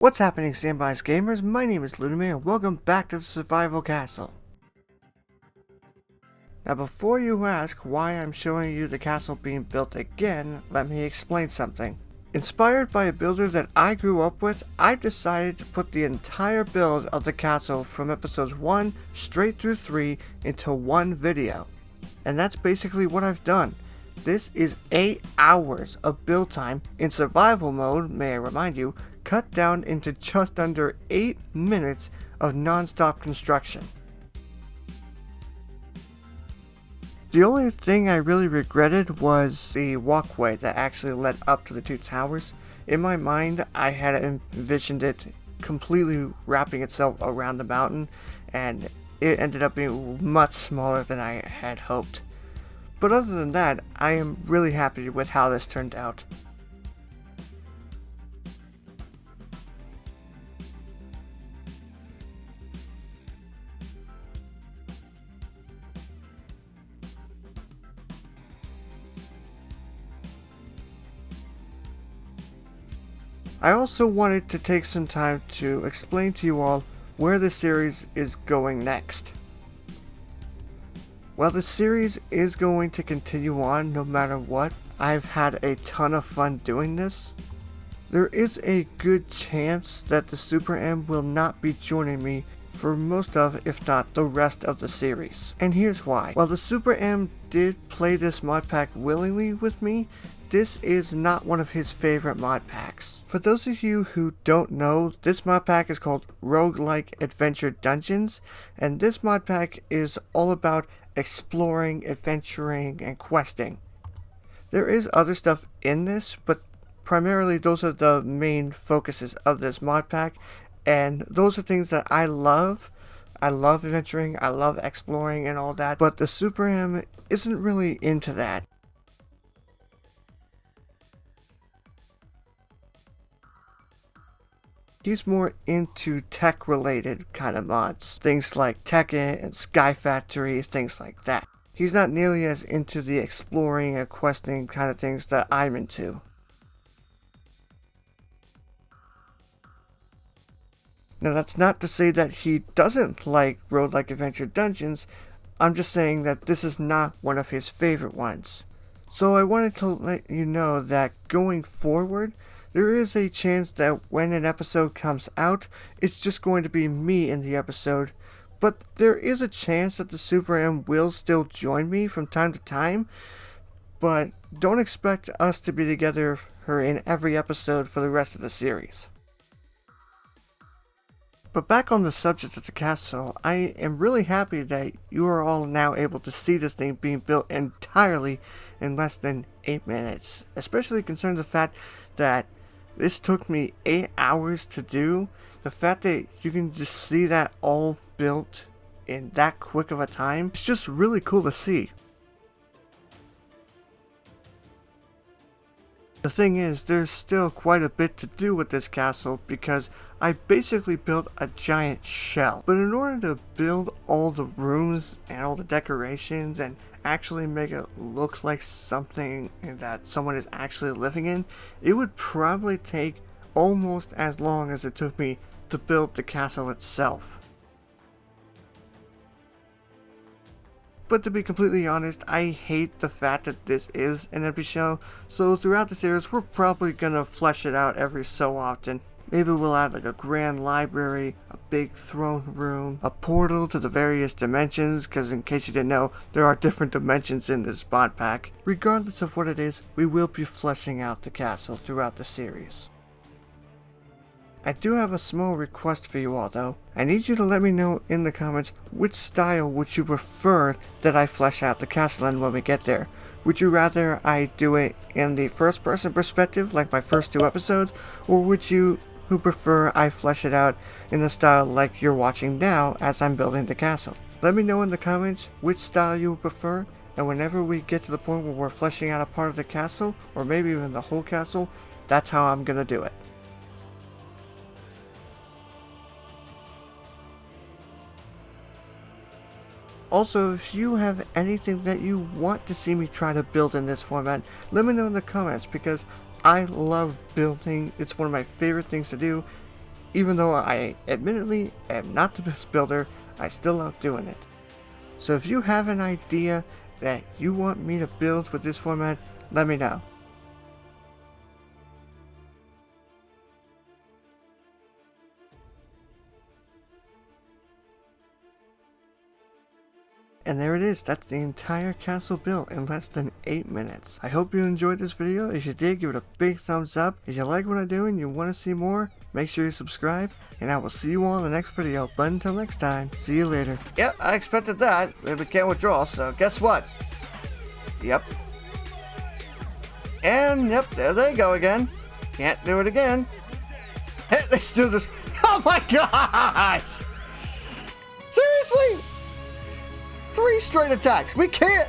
What's happening, Standby's gamers? My name is Leuname and welcome back to the Survival Castle. Now before you ask why I'm showing you the castle being built again, let me explain something. Inspired by a builder that I grew up with, I decided to put the entire build of the castle from episodes 1 straight through 3 into one video. And that's basically what I've done. This is 8 hours of build time in survival mode, may I remind you, cut down into just under 8 minutes of non-stop construction. The only thing I really regretted was the walkway that actually led up to the two towers. In my mind, I had envisioned it completely wrapping itself around the mountain, and it ended up being much smaller than I had hoped. But other than that, I am really happy with how this turned out. I also wanted to take some time to explain to you all where the series is going next. While the series is going to continue on no matter what, I've had a ton of fun doing this. There is a good chance that the Super M will not be joining me for most of, if not the rest of the series. And here's why. While the Super M did play this mod pack willingly with me, this is not one of his favorite mod packs. For those of you who don't know, this mod pack is called Roguelike Adventure Dungeons, and this mod pack is all about exploring, adventuring, and questing. There is other stuff in this, but primarily those are the main focuses of this mod pack, and those are things that I love. I love adventuring, I love exploring and all that, but the Super M isn't really into that. He's more into tech-related kind of mods, things like Tekken and Sky Factory, things like that. He's not nearly as into the exploring and questing kind of things that I'm into. Now that's not to say that he doesn't like Roguelike Adventure Dungeons, I'm just saying that this is not one of his favorite ones. So I wanted to let you know that going forward, there is a chance that when an episode comes out, it's just going to be me in the episode, but there is a chance that the Super M will still join me from time to time, but don't expect us to be together in every episode for the rest of the series. But back on the subject of the castle, I am really happy that you are all now able to see this thing being built entirely in less than 8 minutes, especially concerning the fact that this took me 8 hours to do. The fact that you can just see that all built in that quick of a time, it's just really cool to see. The thing is, there's still quite a bit to do with this castle because I basically built a giant shell. But in order to build all the rooms and all the decorations and actually make it look like something that someone is actually living in, it would probably take almost as long as it took me to build the castle itself. But to be completely honest, I hate the fact that this is an empty shell, so throughout the series we're probably gonna flesh it out every so often. Maybe we'll add like a grand library, a big throne room, a portal to the various dimensions, because in case you didn't know, there are different dimensions in this mod pack. Regardless of what it is, we will be fleshing out the castle throughout the series. I do have a small request for you all though. I need you to let me know in the comments which style would you prefer that I flesh out the castle in when we get there. Would you rather I do it in the first person perspective like my first 2 episodes, or would you who prefer I flesh it out in the style like you're watching now as I'm building the castle? Let me know in the comments which style you would prefer, and whenever we get to the point where we're fleshing out a part of the castle, or maybe even the whole castle, that's how I'm gonna do it. Also, if you have anything that you want to see me try to build in this format, let me know in the comments because I love building. It's one of my favorite things to do, Even though I admittedly am not the best builder, I still love doing it. So if you have an idea that you want me to build with this format, let me know. And there it is, that's the entire castle built in less than 8 minutes. I hope you enjoyed this video. If you did, give it a big thumbs up. If you like what I do and you want to see more, make sure you subscribe, and I will see you all in the next video. But until next time, see you later. Yep, I expected that. We can't withdraw, so guess what? Yep. And yep, there they go again. Can't do it again. Hey, let's do this. Oh my gosh! Seriously? 3 straight attacks. We can't.